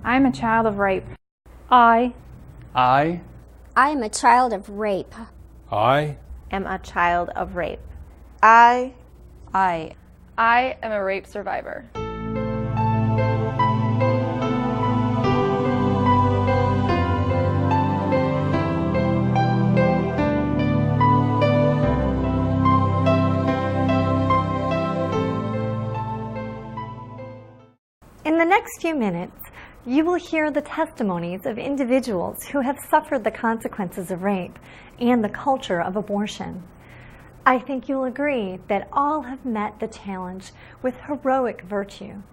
I'm a child of rape. I I am a child of rape. I am a child of rape. I am a rape survivor. In the next few minutes, you will hear the testimonies of individuals who have suffered the consequences of rape and the culture of abortion. I think you'll agree that all have met the challenge with heroic virtue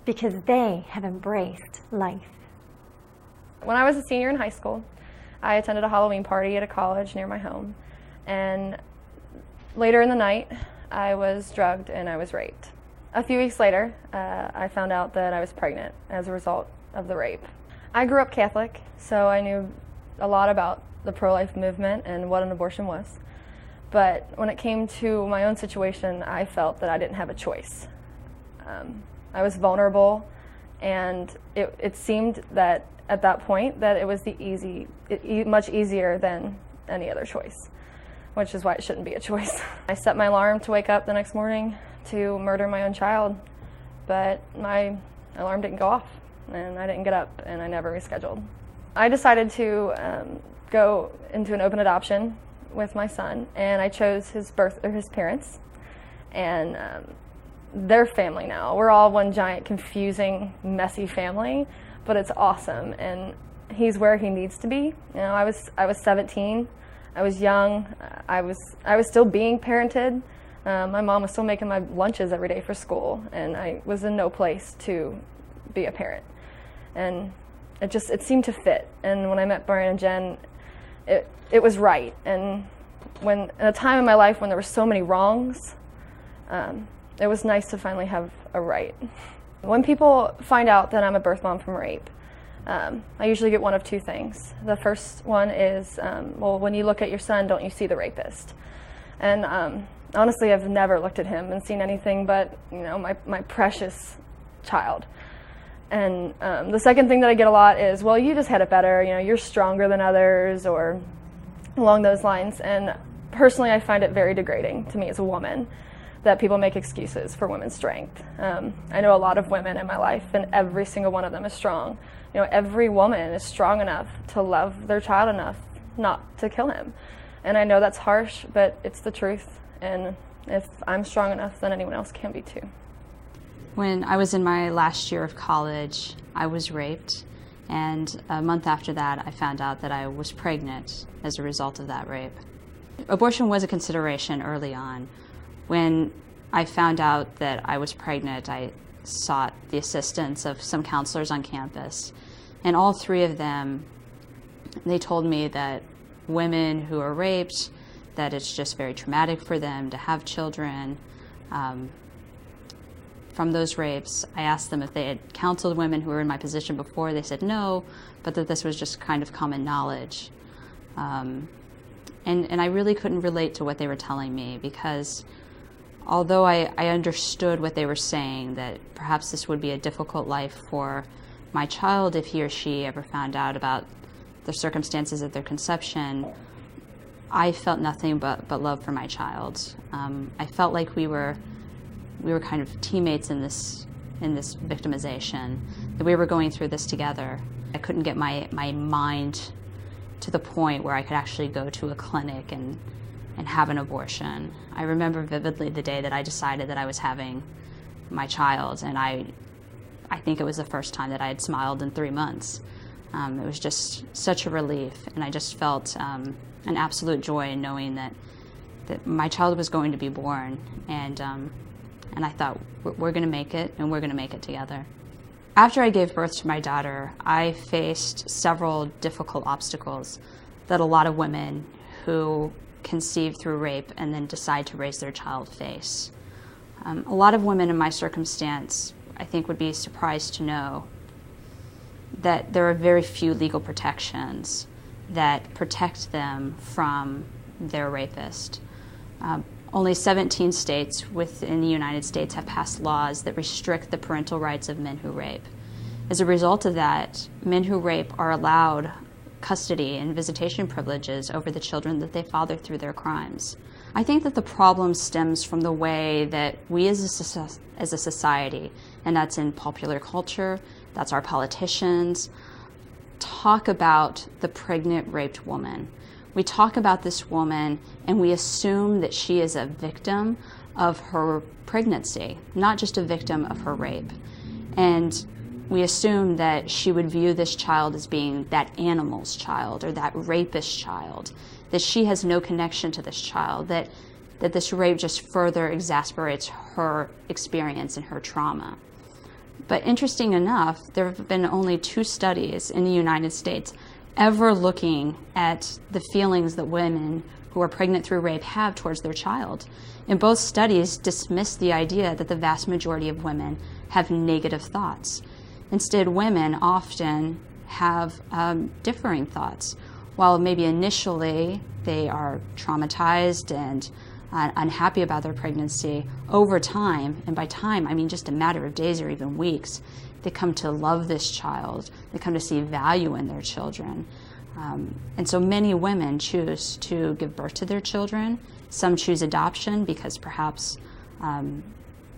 because they have embraced life. When I was a senior in high school, I attended a Halloween party at a college near my home, and later in the night, I was drugged and I was raped. A few weeks later, I found out that I was pregnant as a result of the rape. I grew up Catholic, so I knew a lot about the pro-life movement and what an abortion was. But when it came to my own situation, I felt that I didn't have a choice. I was vulnerable, and it seemed that at that point that it was much easier than any other choice, which is why it shouldn't be a choice. I set my alarm to wake up the next morning to murder my own child, but my alarm didn't go off, and I didn't get up, and I never rescheduled. I decided to go into an open adoption with my son, and I chose his parents, and their family now. We're all one giant, confusing, messy family, but it's awesome, and he's where he needs to be. You know, I was 17, I was young, I was still being parented. My mom was still making my lunches every day for school, and I was in no place to be a parent. And it seemed to fit. And when I met Brian and Jen, it was right. And in a time in my life when there were so many wrongs, it was nice to finally have a right. When people find out that I'm a birth mom from rape, I usually get one of two things. The first one is, well, when you look at your son, don't you see the rapist? And honestly, I've never looked at him and seen anything but, my precious child. And the second thing that I get a lot is, well, you just had it better, you're stronger than others, or along those lines. And personally, I find it very degrading to me as a woman that people make excuses for women's strength. I know a lot of women in my life, and every single one of them is strong. Every woman is strong enough to love their child enough not to kill him. And I know that's harsh, but it's the truth. And if I'm strong enough, then anyone else can be too. When I was in my last year of college, I was raped, and a month after that, I found out that I was pregnant as a result of that rape. Abortion was a consideration early on. When I found out that I was pregnant, I sought the assistance of some counselors on campus, and all three of them, they told me that women who are raped, that it's just very traumatic for them to have children. From those rapes, I asked them if they had counseled women who were in my position before. They said no, but that this was just kind of common knowledge. And I really couldn't relate to what they were telling me, because although I understood what they were saying, that perhaps this would be a difficult life for my child if he or she ever found out about the circumstances of their conception, I felt nothing but love for my child. I felt like we were kind of teammates in this victimization, that we were going through this together. I couldn't get my mind to the point where I could actually go to a clinic and have an abortion. I remember vividly the day that I decided that I was having my child, and I think it was the first time that I had smiled in 3 months. It was just such a relief, and I just felt an absolute joy in knowing that my child was going to be born, and I thought, we're going to make it, and we're going to make it together. After I gave birth to my daughter, I faced several difficult obstacles that a lot of women who conceive through rape and then decide to raise their child face. A lot of women in my circumstance, I think, would be surprised to know that there are very few legal protections that protect them from their rapist. Only 17 states within the United States have passed laws that restrict the parental rights of men who rape. As a result of that, men who rape are allowed custody and visitation privileges over the children that they father through their crimes. I think that the problem stems from the way that we as a society, and that's in popular culture, that's our politicians, talk about the pregnant, raped woman. We talk about this woman and we assume that she is a victim of her pregnancy, not just a victim of her rape. And we assume that she would view this child as being that animal's child or that rapist's child, that she has no connection to this child, that this rape just further exasperates her experience and her trauma. But interesting enough, there have been only 2 studies in the United States ever looking at the feelings that women who are pregnant through rape have towards their child. And both studies dismiss the idea that the vast majority of women have negative thoughts. Instead, women often have differing thoughts. While maybe initially they are traumatized and unhappy about their pregnancy, over time, and by time I mean just a matter of days or even weeks, they come to love this child. They come to see value in their children. And so many women choose to give birth to their children. Some choose adoption because perhaps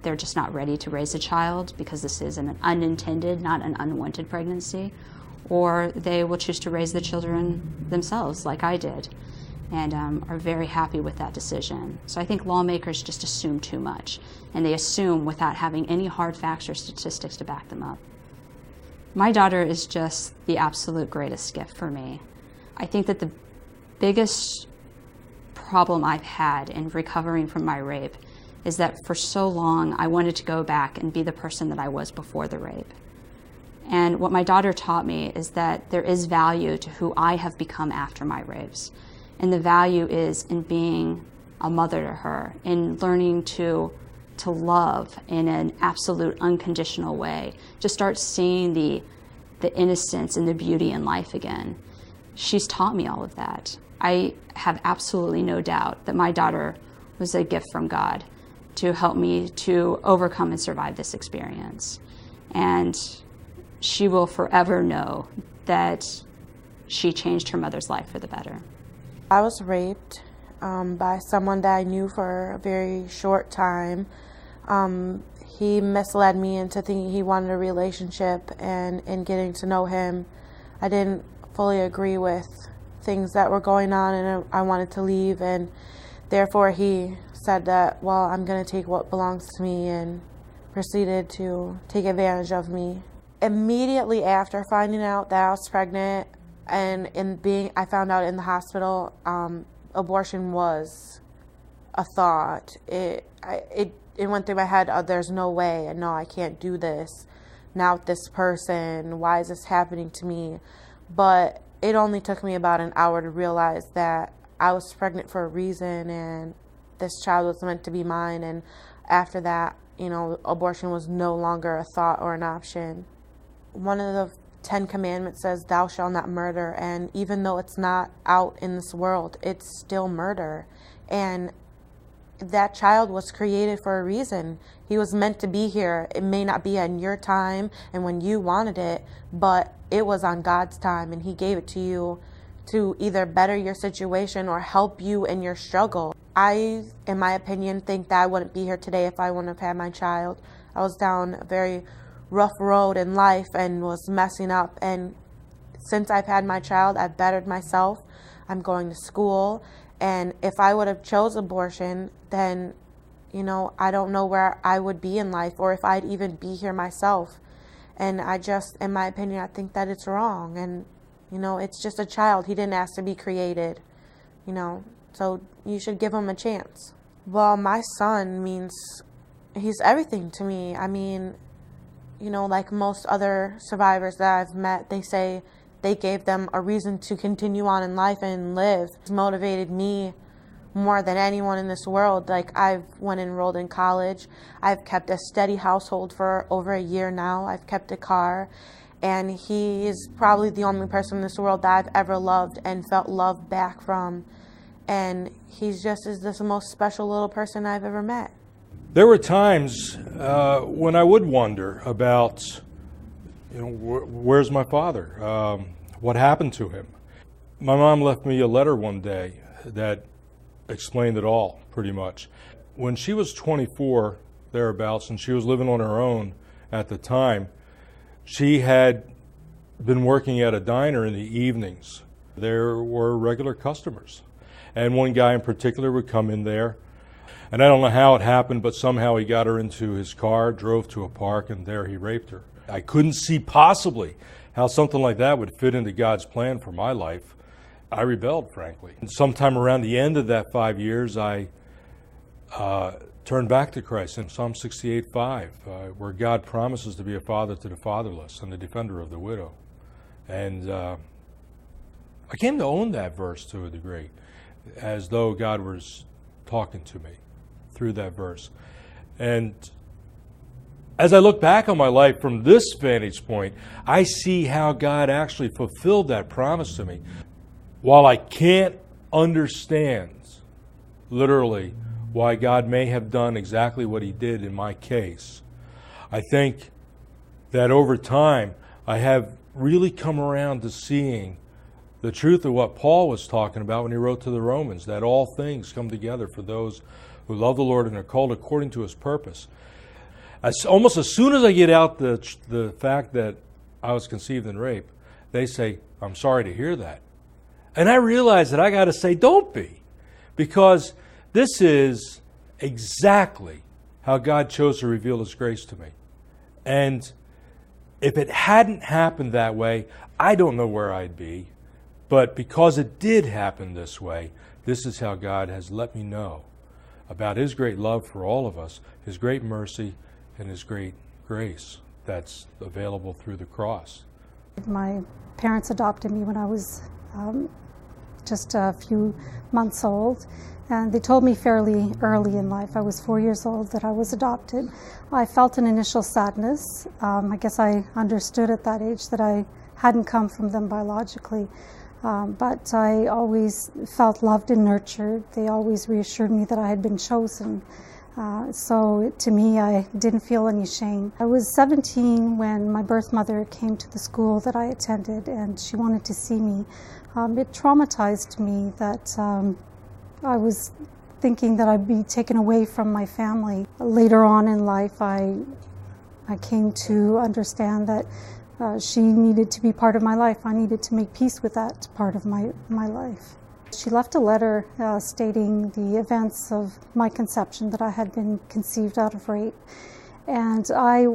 they're just not ready to raise a child because this is an unintended, not an unwanted pregnancy. Or they will choose to raise the children themselves, like I did, and are very happy with that decision. So I think lawmakers just assume too much, and they assume without having any hard facts or statistics to back them up. My daughter is just the absolute greatest gift for me. I think that the biggest problem I've had in recovering from my rape is that for so long I wanted to go back and be the person that I was before the rape. And what my daughter taught me is that there is value to who I have become after my rapes. And the value is in being a mother to her, in learning to love in an absolute unconditional way, to start seeing the innocence and the beauty in life again. She's taught me all of that. I have absolutely no doubt that my daughter was a gift from God to help me to overcome and survive this experience. And she will forever know that she changed her mother's life for the better. I was raped by someone that I knew for a very short time. He misled me into thinking he wanted a relationship, and in getting to know him, I didn't fully agree with things that were going on, and I wanted to leave, and therefore he said that, well, I'm going to take what belongs to me, and proceeded to take advantage of me. Immediately after finding out that I was pregnant, and I found out in the hospital, abortion was a thought. It went through my head, oh, there's no way, and no, I can't do this. Now with this person, why is this happening to me? But it only took me about an hour to realize that I was pregnant for a reason, and this child was meant to be mine. And after that, abortion was no longer a thought or an option. One of the 10 Commandments says, thou shalt not murder. And even though it's not out in this world, it's still murder. And that child was created for a reason. He was meant to be here. It may not be in your time and when you wanted it, but it was on God's time, and he gave it to you to either better your situation or help you in your struggle. I, in my opinion, think that I wouldn't be here today if I wouldn't have had my child. I was down a very rough road in life and was messing up, and since I've had my child, I've bettered myself. I'm going to school, and if I would have chose abortion, then I don't know where I would be in life, or if I'd even be here myself. And I just, in my opinion, I think that it's wrong. And it's just a child. He didn't ask to be created, so you should give him a chance. Well, my son he's everything to me. I mean, like most other survivors that I've met, they say they gave them a reason to continue on in life and live. It's motivated me more than anyone in this world. Like, I've enrolled in college. I've kept a steady household for over a year now. I've kept a car. And he is probably the only person in this world that I've ever loved and felt love back from. And he's just is the most special little person I've ever met. There were times when I would wonder about, where's my father? What happened to him? My mom left me a letter one day that explained it all, pretty much. When she was 24, thereabouts, and she was living on her own at the time, she had been working at a diner in the evenings. There were regular customers, and one guy in particular would come in there, and I don't know how it happened, but somehow he got her into his car, drove to a park, and there he raped her. I couldn't see possibly how something like that would fit into God's plan for my life. I rebelled, frankly. And sometime around the end of that 5 years, I turned back to Christ in Psalm 68:5, where God promises to be a father to the fatherless and the defender of the widow. And I came to own that verse to a degree, as though God was talking to me through that verse. And as I look back on my life from this vantage point, I see how God actually fulfilled that promise to me. While I can't understand, literally, why God may have done exactly what he did in my case, I think that over time I have really come around to seeing the truth of what Paul was talking about when he wrote to the Romans, that all things come together for those who love the Lord and are called according to his purpose. Almost as soon as I get out the fact that I was conceived in rape, they say, "I'm sorry to hear that." And I realize that I got to say, don't be, because this is exactly how God chose to reveal his grace to me. And if it hadn't happened that way, I don't know where I'd be. But because it did happen this way, this is how God has let me know about his great love for all of us, his great mercy, and his great grace that's available through the cross. My parents adopted me when I was just a few months old, and they told me fairly early in life, I was 4 years old, that I was adopted. I felt an initial sadness. I guess I understood at that age that I hadn't come from them biologically, but I always felt loved and nurtured. They always reassured me that I had been chosen. So to me, I didn't feel any shame. I was 17 when my birth mother came to the school that I attended, and she wanted to see me. It traumatized me that I was thinking that I'd be taken away from my family. Later on in life, I came to understand that she needed to be part of my life. I needed to make peace with that part of my life. She left a letter stating the events of my conception, that I had been conceived out of rape. And I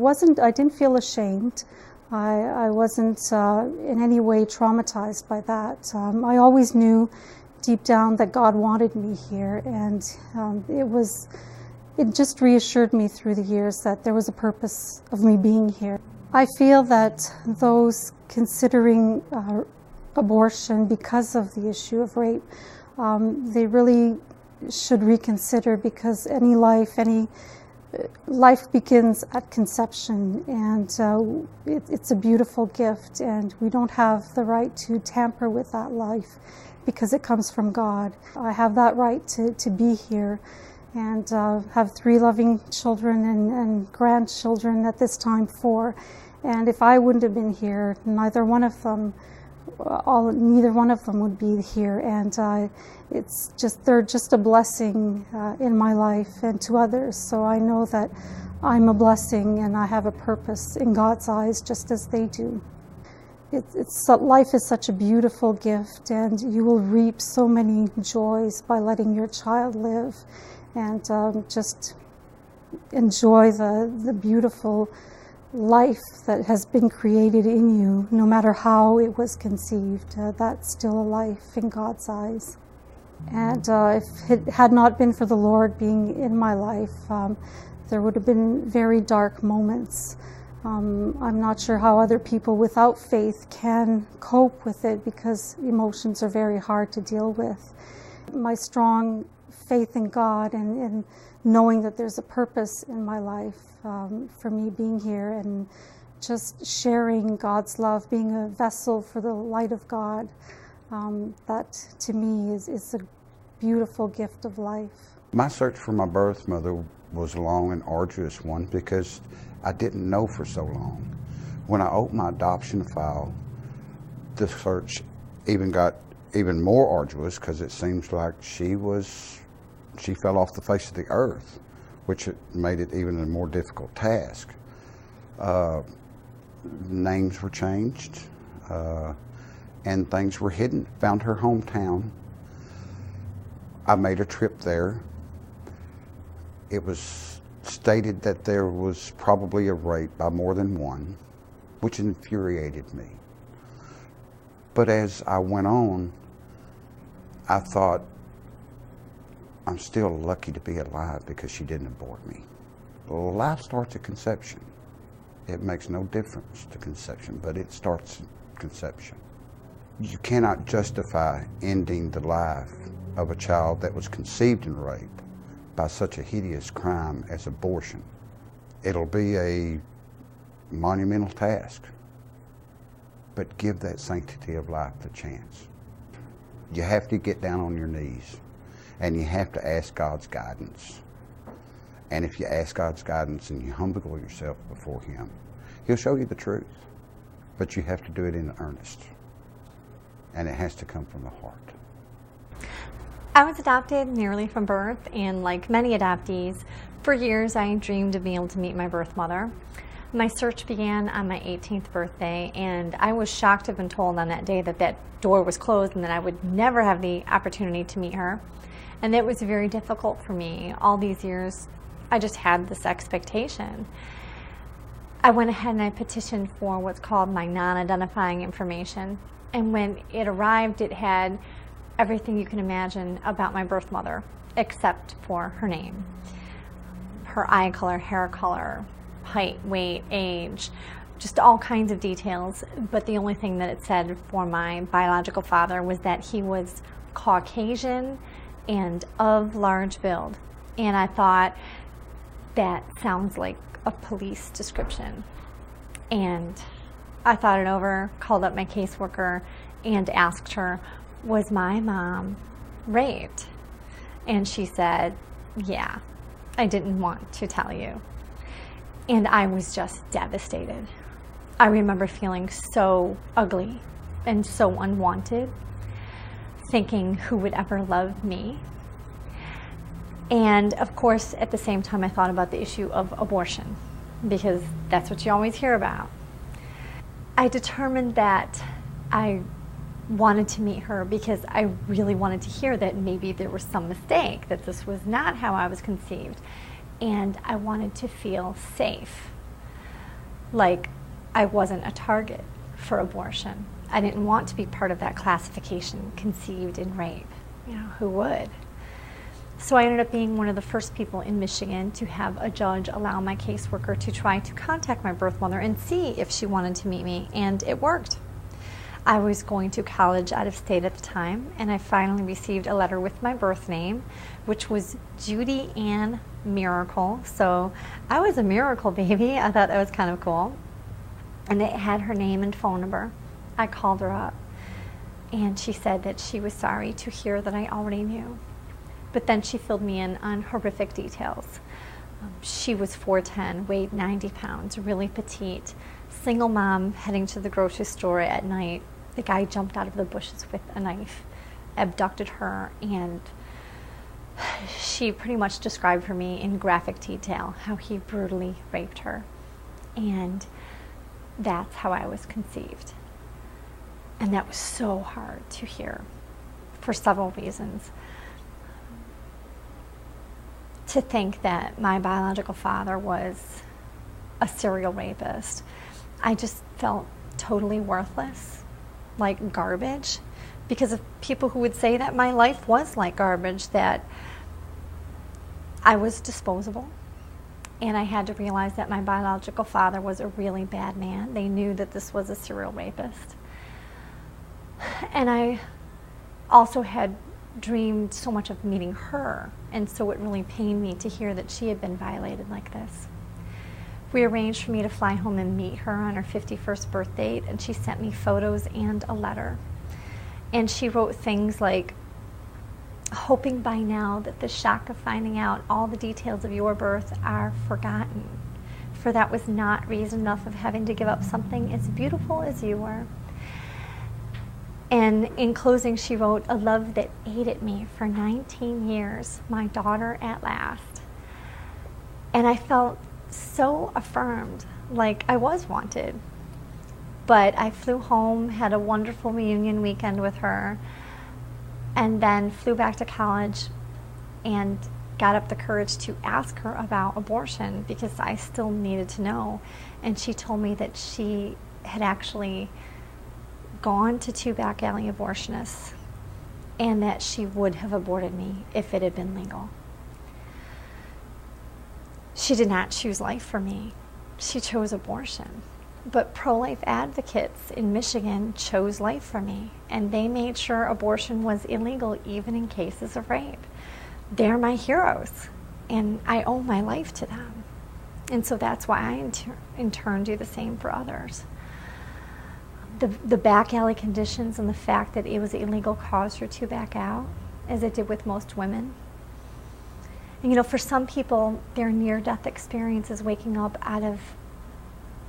didn't feel ashamed. I wasn't in any way traumatized by that. I always knew deep down that God wanted me here, and it just reassured me through the years that there was a purpose of me being here. I feel that those considering abortion because of the issue of rape, they really should reconsider, because any life begins at conception, and it's a beautiful gift, and we don't have the right to tamper with that life because it comes from God. I have that right to be here and have 3 loving children and grandchildren at this time, 4. And if I wouldn't have been here, neither one of them would be here. And they're just a blessing in my life and to others. So I know that I'm a blessing and I have a purpose in God's eyes, just as they do. Life is such a beautiful gift, and you will reap so many joys by letting your child live, and just enjoy the beautiful life that has been created in you, no matter how it was conceived. That's still a life in God's eyes. And if it had not been for the Lord being in my life, there would have been very dark moments. I'm not sure how other people without faith can cope with it, because emotions are very hard to deal with. My strong faith in God and knowing that there's a purpose in my life for me being here, and just sharing God's love, being a vessel for the light of God, that to me is a beautiful gift of life. My search for my birth mother was a long and arduous one, because I didn't know for so long. When I opened my adoption file, the search got even more arduous because it seems like she fell off the face of the earth, which made it even a more difficult task. Names were changed, and things were hidden. Found her hometown. I made a trip there. It was stated that there was probably a rape by more than one, which infuriated me. But as I went on, I thought, I'm still lucky to be alive because she didn't abort me. Life starts at conception. It makes no difference to conception, but it starts at conception. You cannot justify ending the life of a child that was conceived in rape by such a hideous crime as abortion. It'll be a monumental task, but give that sanctity of life a chance. You have to get down on your knees, and you have to ask God's guidance. And if you ask God's guidance and you humble yourself before Him, He'll show you the truth. But you have to do it in earnest. And it has to come from the heart. I was adopted nearly from birth, and like many adoptees, for years I dreamed of being able to meet my birth mother. My search began on my 18th birthday, and I was shocked to have been told on that day that that door was closed and that I would never have the opportunity to meet her. And it was very difficult for me. All these years, I just had this expectation. I went ahead and I petitioned for what's called my non-identifying information. And when it arrived, it had everything you can imagine about my birth mother, except for her name. Her eye color, hair color, height, weight, age, just all kinds of details. But the only thing that it said for my biological father was that he was Caucasian and of large build. And I thought, that sounds like a police description. And I thought it over, called up my caseworker and asked her, was my mom raped? And she said, yeah, I didn't want to tell you. And I was just devastated. I remember feeling so ugly and so unwanted, thinking who would ever love me. And of course, at the same time, I thought about the issue of abortion, because that's what you always hear about. I determined that I wanted to meet her because I really wanted to hear that maybe there was some mistake, that this was not how I was conceived. And I wanted to feel safe, like I wasn't a target for abortion. I didn't want to be part of that classification, conceived in rape. You know, who would? So I ended up being one of the first people in Michigan to have a judge allow my caseworker to try to contact my birth mother and see if she wanted to meet me, and it worked. I was going to college out of state at the time, and I finally received a letter with my birth name, which was Judy Ann Miracle. So I was a miracle baby. I thought that was kind of cool. And it had her name and phone number. I called her up, and she said that she was sorry to hear that I already knew. But then she filled me in on horrific details. She was 4'10", weighed 90 pounds, really petite, single mom heading to the grocery store at night. The guy jumped out of the bushes with a knife, abducted her, and she pretty much described for me in graphic detail how he brutally raped her. And that's how I was conceived. And that was so hard to hear for several reasons. To think that my biological father was a serial rapist, I just felt totally worthless, like garbage, because of people who would say that my life was like garbage, that I was disposable. And I had to realize that my biological father was a really bad man. They knew that this was a serial rapist. And I also had dreamed so much of meeting her, and so it really pained me to hear that she had been violated like this. We arranged for me to fly home and meet her on her 51st birth date, and she sent me photos and a letter. And she wrote things like, hoping by now that the shock of finding out all the details of your birth are forgotten. for that was not reason enough of having to give up something as beautiful as you were. And in closing, she wrote, a love that ate at me for 19 years, my daughter at last. And I felt so affirmed, like I was wanted. But I flew home, had a wonderful reunion weekend with her, and then flew back to college and got up the courage to ask her about abortion because I still needed to know. And she told me that she had actually gone to 2 back alley abortionists and that she would have aborted me if it had been legal. She did not choose life for me. She chose abortion. But pro-life advocates in Michigan chose life for me, and they made sure abortion was illegal even in cases of rape. They're my heroes, and I owe my life to them. And so that's why I in turn do the same for others. The back alley conditions and the fact that it was illegal caused her to back out, as it did with most women. And you know, for some people, their near-death experience is waking up out of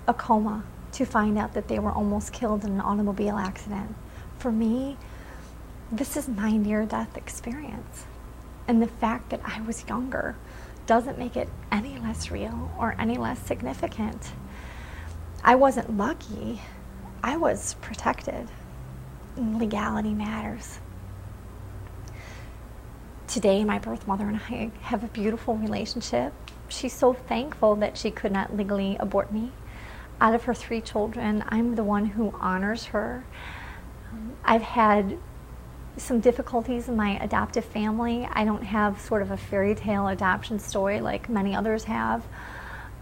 a coma to find out that they were almost killed in an automobile accident. For me, this is my near-death experience. And the fact that I was younger doesn't make it any less real or any less significant. I wasn't lucky. I was protected. Legality matters. Today, my birth mother and I have a beautiful relationship. She's so thankful that she could not legally abort me. Out of her 3 children, I'm the one who honors her. I've had some difficulties in my adoptive family. I don't have sort of a fairy tale adoption story like many others have.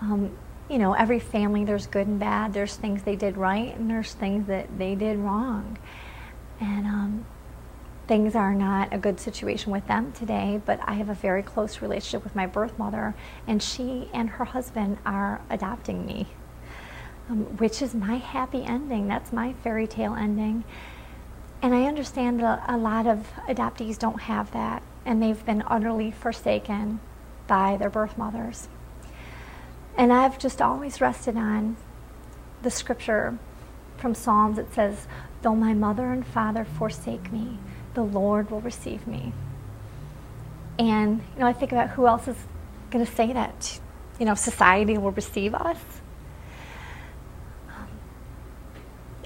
You know, every family, there's good and bad. There's things they did right and there's things that they did wrong. And things are not a good situation with them today, but I have a very close relationship with my birth mother, and she and her husband are adopting me, which is my happy ending. That's my fairy tale ending. And I understand that a lot of adoptees don't have that, and they've been utterly forsaken by their birth mothers. And I've just always rested on the scripture from Psalms that says, though my mother and father forsake me, the Lord will receive me. And, you know, I think about who else is going to say that. You know, society will receive us.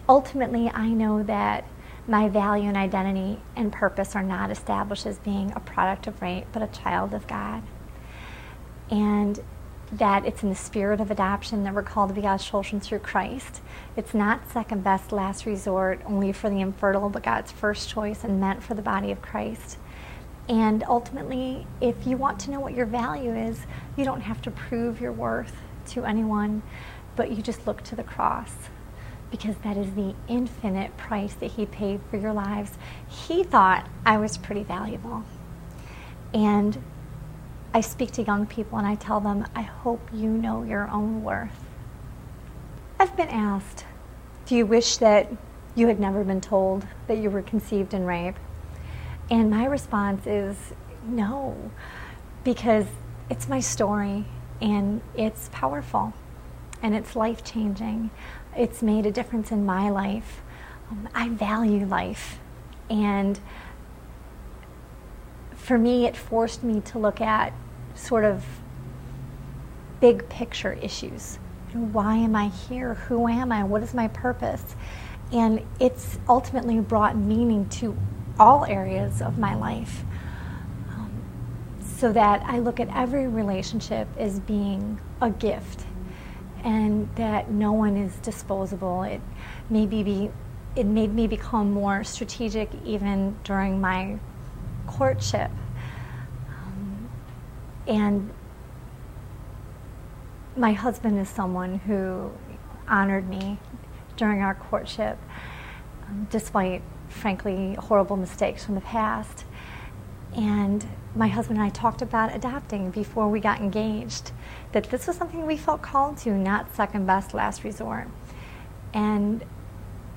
Ultimately, I know that my value and identity and purpose are not established as being a product of rape, but a child of God. And that it's in the spirit of adoption that we're called to be God's children through Christ. It's not second best, last resort, only for the infertile, but God's first choice and meant for the body of Christ. And ultimately, if you want to know what your value is, you don't have to prove your worth to anyone, but you just look to the cross, because that is the infinite price that He paid for your lives. He thought I was pretty valuable. And I speak to young people and I tell them, I hope you know your own worth. I've been asked, do you wish that you had never been told that you were conceived in rape? And my response is no, because it's my story and it's powerful and it's life-changing. It's made a difference in my life. I value life, and for me, it forced me to look at sort of big picture issues. Why am I here? Who am I? What is my purpose? And it's ultimately brought meaning to all areas of my life, so that I look at every relationship as being a gift, and that no one is disposable. It made me become more strategic even during my courtship. And my husband is someone who honored me during our courtship, despite, frankly, horrible mistakes from the past. And my husband and I talked about adopting before we got engaged, that this was something we felt called to, not second best, last resort. And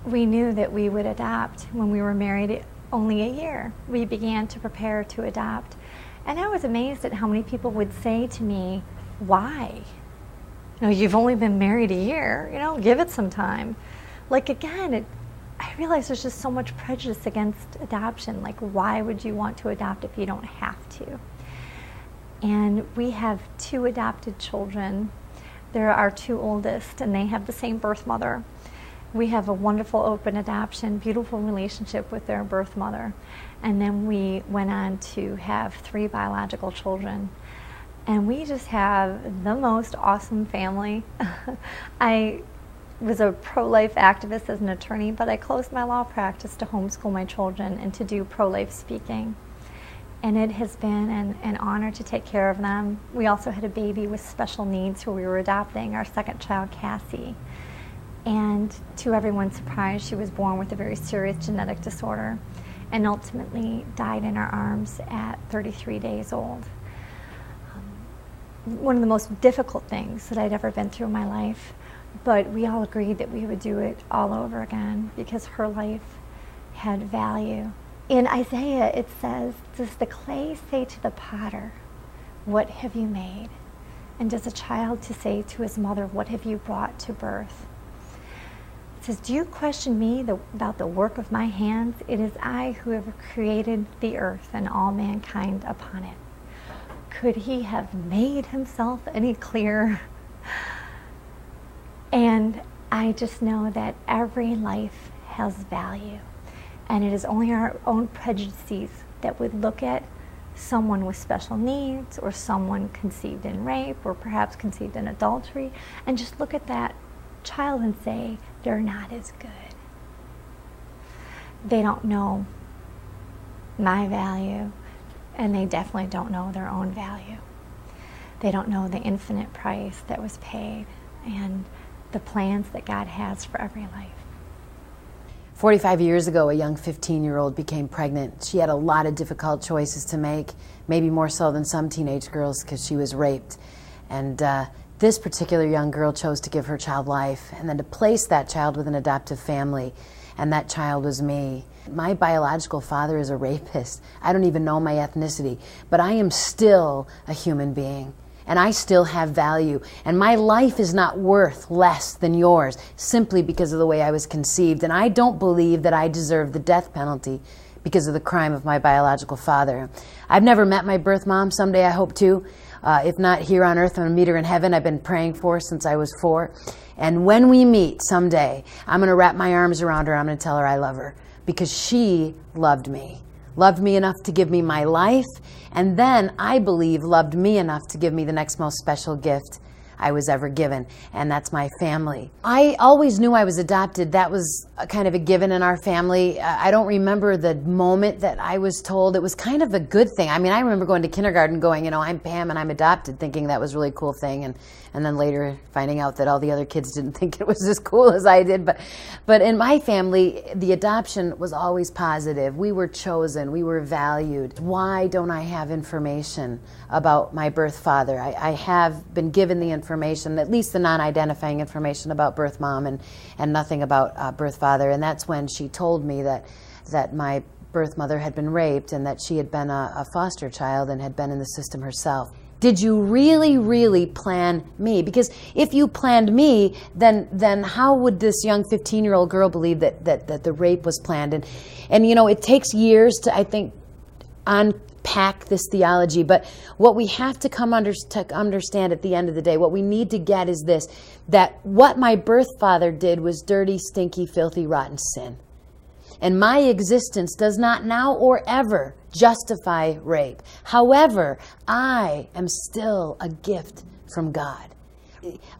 we knew that we would adopt when we were married only a year. We began to prepare to adopt. And I was amazed at how many people would say to me, why? You know, you've only been married a year, you know, give it some time. Like, again, I realize there's just so much prejudice against adoption. Like, why would you want to adopt if you don't have to? And we have 2 adopted children. They're our 2 oldest, and they have the same birth mother. We have a wonderful open adoption, beautiful relationship with their birth mother. And then we went on to have 3 biological children. And we just have the most awesome family. I was a pro-life activist as an attorney, but I closed my law practice to homeschool my children and to do pro-life speaking. And it has been an honor to take care of them. We also had a baby with special needs who we were adopting, our second child, Cassie. And to everyone's surprise, she was born with a very serious genetic disorder and ultimately died in our arms at 33 days old. One of the most difficult things that I'd ever been through in my life, but we all agreed that we would do it all over again because her life had value. In Isaiah, it says, does the clay say to the potter, what have you made? And does a child to say to his mother, what have you brought to birth? It says, do you question me about the work of my hands? It is I who have created the earth and all mankind upon it. Could he have made himself any clearer? And I just know that every life has value. And it is only our own prejudices that would look at someone with special needs or someone conceived in rape or perhaps conceived in adultery and just look at that child and say, they're not as good. They don't know my value. And they definitely don't know their own value. They don't know the infinite price that was paid and the plans that God has for every life. 45 years ago, a young 15-year-old became pregnant. She had a lot of difficult choices to make, maybe more so than some teenage girls because she was raped. And this particular young girl chose to give her child life and then to place that child with an adoptive family. And that child was me. My biological father is a rapist. I don't even know my ethnicity, but I am still a human being, and I still have value, and my life is not worth less than yours simply because of the way I was conceived, and I don't believe that I deserve the death penalty because of the crime of my biological father. I've never met my birth mom. Someday I hope to. If not here on earth, I'm going to meet her in heaven. I've been praying for her since I was 4. And when we meet someday, I'm going to wrap my arms around her. I'm going to tell her I love her because she loved me enough to give me my life, and then I believe loved me enough to give me the next most special gift I was ever given, and that's my family. I always knew I was adopted. That was a kind of a given in our family. I don't remember the moment that I was told. It was kind of a good thing. I mean, I remember going to kindergarten going, you know, I'm Pam and I'm adopted, thinking that was a really cool thing, and then later finding out that all the other kids didn't think it was as cool as I did. But in my family, the adoption was always positive. We were chosen. We were valued. Why don't I have information about my birth father? I have been given the information, at least the non-identifying information about birth mom and nothing about birth father. And that's when she told me that my birth mother had been raped and that she had been a foster child and had been in the system herself. Did you really, really plan me? Because if you planned me, then how would this young 15-year-old girl believe that the rape was planned? And you know, it takes years to, I think, unpack this theology, but what we have to understand at the end of the day, what we need to get is this, that what my birth father did was dirty, stinky, filthy, rotten sin. And my existence does not now or ever justify rape. However, I am still a gift from God.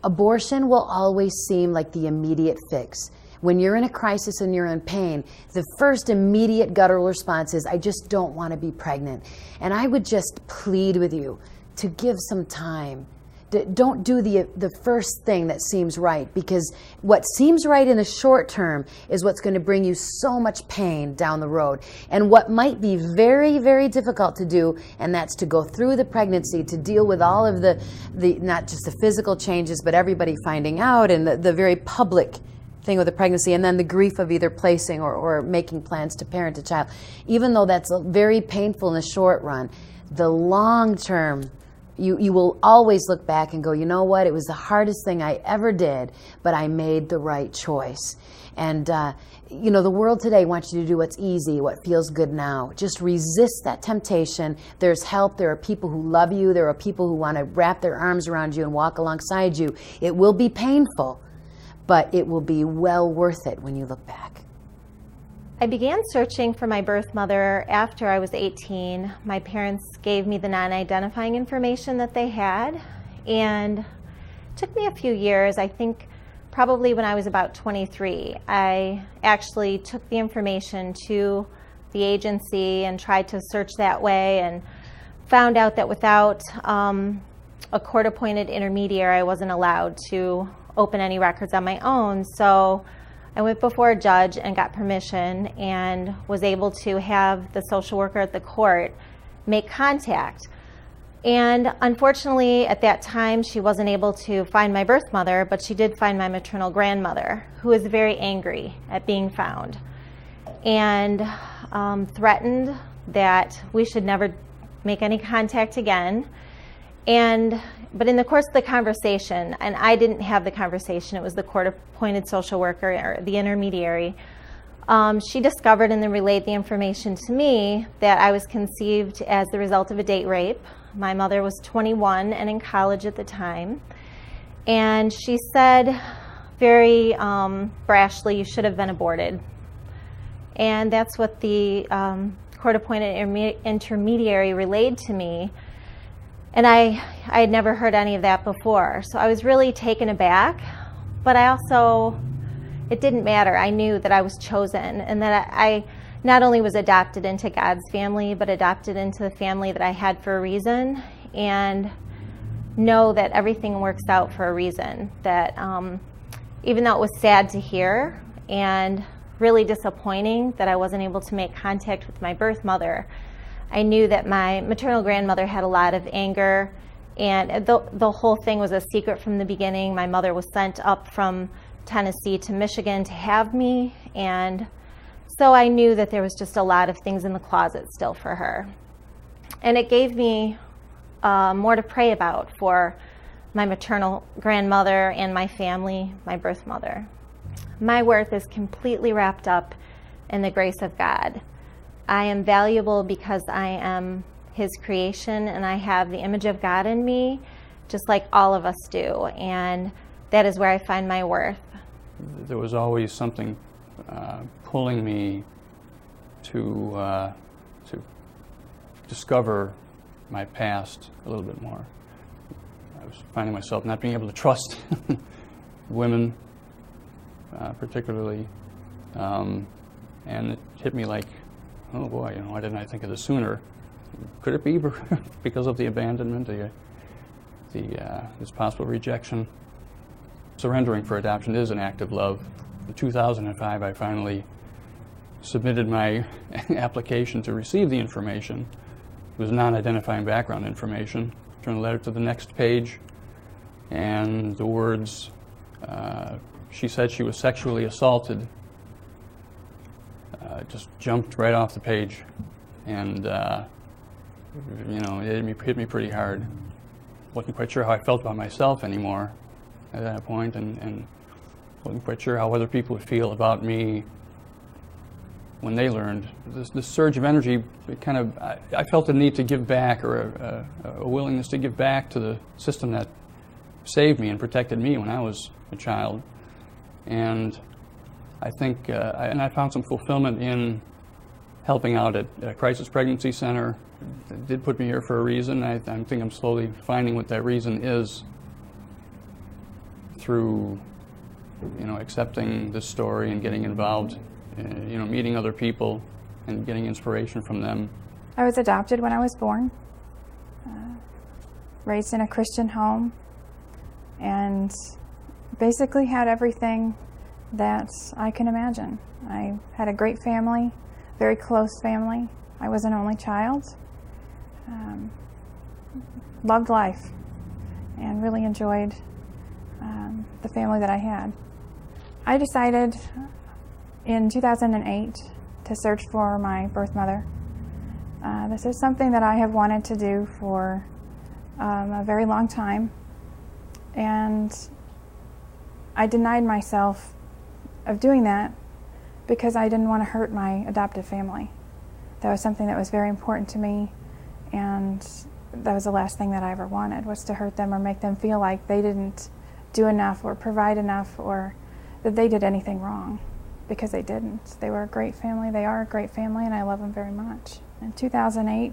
Abortion will always seem like the immediate fix. When you're in a crisis and you're in pain, the first immediate guttural response is, I just don't want to be pregnant. And I would just plead with you to give some time. Don't do the first thing that seems right, because what seems right in the short term is what's going to bring you so much pain down the road. And what might be very, very difficult to do, and that's to go through the pregnancy, to deal with all of the not just the physical changes, but everybody finding out, and the very public thing with the pregnancy, and then the grief of either placing or making plans to parent a child. Even though that's very painful in the short run, the long-term You will always look back and go, you know what, it was the hardest thing I ever did, but I made the right choice. And you know, the world today wants you to do what's easy, what feels good now. Just resist that temptation. There's help. There are people who love you. There are people who want to wrap their arms around you and walk alongside you. It will be painful, but it will be well worth it when you look back. I began searching for my birth mother after I was 18. My parents gave me the non-identifying information that they had, and it took me a few years. I think probably when I was about 23, I actually took the information to the agency and tried to search that way, and found out that without a court-appointed intermediary, I wasn't allowed to open any records on my own. So I went before a judge and got permission, and was able to have the social worker at the court make contact. And unfortunately, at that time, she wasn't able to find my birth mother, but she did find my maternal grandmother, who was very angry at being found, and threatened that we should never make any contact again. But in the course of the conversation, and I didn't have the conversation, it was the court-appointed social worker, or the intermediary, she discovered and then relayed the information to me that I was conceived as the result of a date rape. My mother was 21 and in college at the time. And she said very brashly, "You should have been aborted." And that's what the court-appointed intermediary relayed to me. And I had never heard any of that before. So I was really taken aback, but it didn't matter. I knew that I was chosen, and that I not only was adopted into God's family, but adopted into the family that I had for a reason, and know that everything works out for a reason. That even though it was sad to hear and really disappointing that I wasn't able to make contact with my birth mother, I knew that my maternal grandmother had a lot of anger, and the whole thing was a secret from the beginning. My mother was sent up from Tennessee to Michigan to have me, and so I knew that there was just a lot of things in the closet still for her. And it gave me more to pray about for my maternal grandmother and my family, my birth mother. My worth is completely wrapped up in the grace of God. I am valuable because I am His creation, and I have the image of God in me, just like all of us do, and that is where I find my worth. There was always something pulling me to discover my past a little bit more. I was finding myself not being able to trust women, particularly, and it hit me like, oh boy, why didn't I think of this sooner? Could it be because of the abandonment, this possible rejection? Surrendering for adoption is an act of love. In 2005, I finally submitted my application to receive the information. It was non-identifying background information. Turned the letter to the next page, and the words, she said she was sexually assaulted, just jumped right off the page, and it hit me pretty hard. Wasn't quite sure how I felt about myself anymore at that point, and wasn't quite sure how other people would feel about me when they learned. This surge of energy, I felt a need to give back, or a willingness to give back to the system that saved me and protected me when I was a child. And I think, and I found some fulfillment in helping out at a crisis pregnancy center. It did put me here for a reason. I think I'm slowly finding what that reason is through, accepting this story and getting involved, meeting other people and getting inspiration from them. I was adopted when I was born, raised in a Christian home, and basically had everything that I can imagine. I had a great family, very close family. I was an only child. Loved life and really enjoyed the family that I had. I decided in 2008 to search for my birth mother. This is something that I have wanted to do for a very long time, and I denied myself of doing that because I didn't want to hurt my adoptive family. That was something that was very important to me, and that was the last thing that I ever wanted, was to hurt them or make them feel like they didn't do enough or provide enough or that they did anything wrong, because they didn't. They were a great family, they are a great family, and I love them very much. In 2008,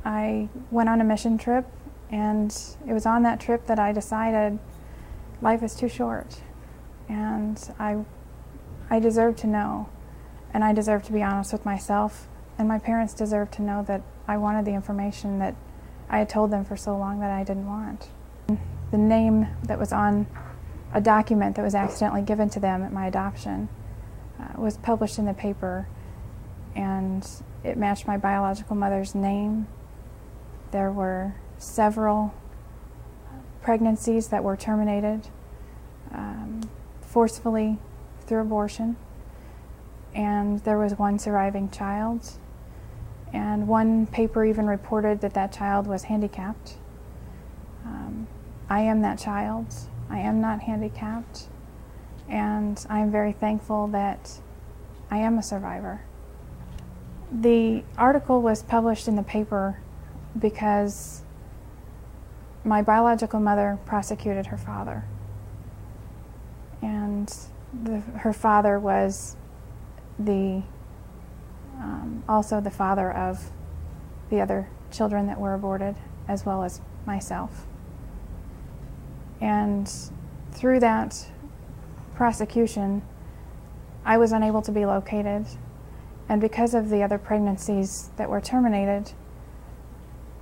I went on a mission trip, and it was on that trip that I decided life is too short, and I deserve to know, and I deserve to be honest with myself, and my parents deserve to know that I wanted the information that I had told them for so long that I didn't want. The name that was on a document that was accidentally given to them at my adoption was published in the paper, and it matched my biological mother's name. There were several pregnancies that were terminated forcefully through abortion, and there was one surviving child, and one paper even reported that that child was handicapped. I am that child. I am not handicapped, and I am very thankful that I am a survivor. The article was published in the paper because my biological mother prosecuted her father, and her father was also the father of the other children that were aborted, as well as myself. And through that prosecution, I was unable to be located, and because of the other pregnancies that were terminated,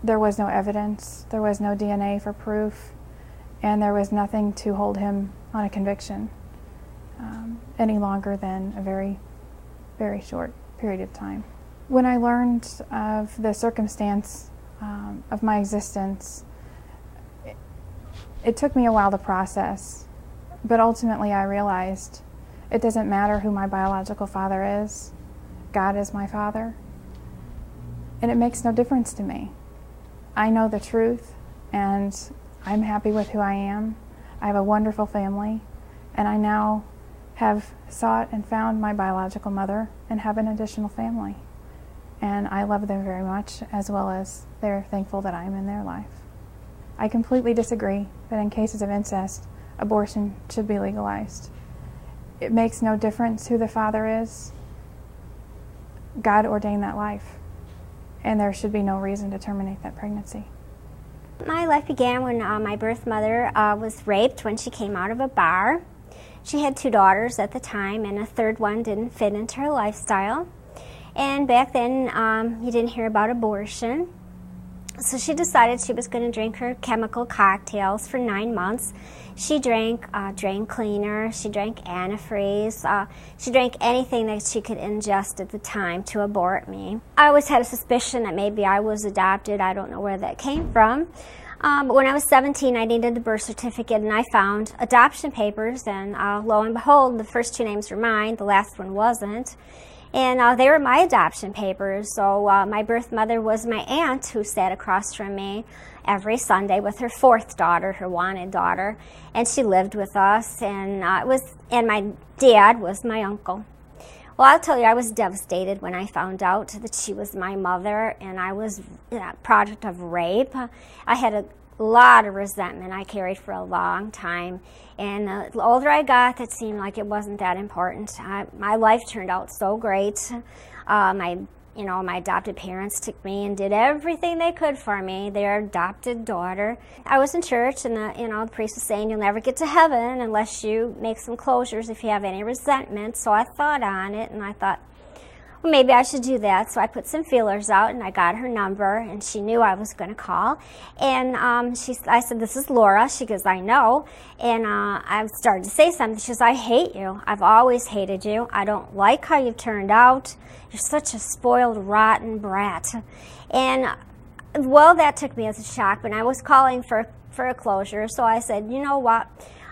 there was no evidence, there was no DNA for proof, and there was nothing to hold him on a conviction any longer than a very, very short period of time. When I learned of the circumstance of my existence, it took me a while to process, but ultimately I realized it doesn't matter who my biological father is. God is my father, and it makes no difference to me. I know the truth, and I'm happy with who I am. I have a wonderful family, and I now have sought and found my biological mother and have an additional family. And I love them very much, as well as they're thankful that I'm in their life. I completely disagree that in cases of incest, abortion should be legalized. It makes no difference who the father is. God ordained that life, and there should be no reason to terminate that pregnancy. My life began when my birth mother was raped when she came out of a bar. She had 2 daughters at the time, and a third one didn't fit into her lifestyle. And back then, you didn't hear about abortion. So she decided she was going to drink her chemical cocktails for 9 months. She drank drain cleaner, she drank antifreeze, she drank anything that she could ingest at the time to abort me. I always had a suspicion that maybe I was adopted. I don't know where that came from. But when I was 17, I needed a birth certificate, and I found adoption papers, and lo and behold, the first 2 names were mine, the last one wasn't. And they were my adoption papers. So my birth mother was my aunt, who sat across from me every Sunday with her 4th daughter, her wanted daughter, and she lived with us. And and my dad was my uncle. Well, I'll tell you, I was devastated when I found out that she was my mother, and I was a product of rape. I had a lot of resentment I carried for a long time, and the older I got, it seemed like it wasn't that important. My life turned out so great. My adopted parents took me and did everything they could for me, their adopted daughter. I was in church, and the priest was saying, you'll never get to heaven unless you make some closures if you have any resentment. So I thought on it, and I thought, well, maybe I should do that. So I put some feelers out, and I got her number, and she knew I was going to call. And I said, this is Laura. She goes, I know. And I started to say something. She goes, I hate you. I've always hated you. I don't like how you turned out. You're such a spoiled, rotten brat. And, well, that took me as a shock when I was calling for a closure. So I said, you know what?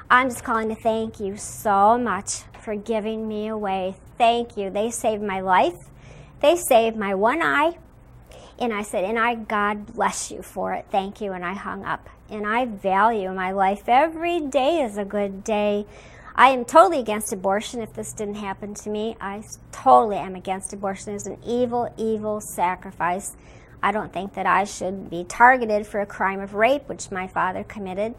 I'm just calling to thank you so much for giving me away. Thank you. They saved my life. They saved my one eye. And I said, and God bless you for it. Thank you. And I hung up. And I value my life. Every day is a good day. I am totally against abortion. If this didn't happen to me, I totally am against abortion. It's an evil, evil sacrifice. I don't think that I should be targeted for a crime of rape, which my father committed.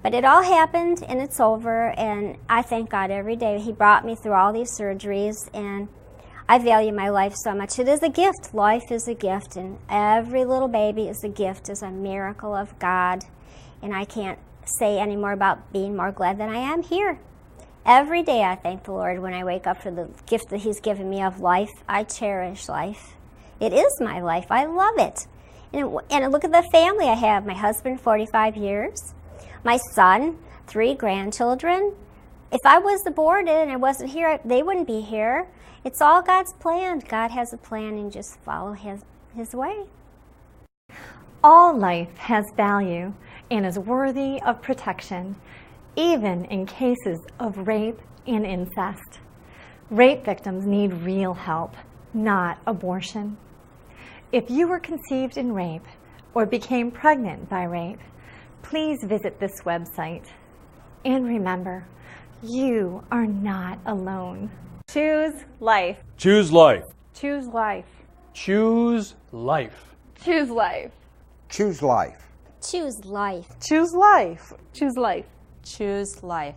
But it all happened, and it's over, and I thank God every day. He brought me through all these surgeries, and I value my life so much. It is a gift. Life is a gift, and every little baby is a gift, is a miracle of God. And I can't say any more about being more glad than I am here. Every day I thank the Lord when I wake up for the gift that He's given me of life. I cherish life. It is my life. I love it. And look at the family I have. My husband, 45 years. My son, 3 grandchildren. If I was aborted and I wasn't here, they wouldn't be here. It's all God's plan. God has a plan, and just follow His way. All life has value and is worthy of protection, even in cases of rape and incest. Rape victims need real help, not abortion. If you were conceived in rape or became pregnant by rape, please visit this website. And remember, you are not alone. Choose life. Choose life. Choose life. Choose life. Choose life. Choose life. Choose life. Choose life. Choose life. Choose life.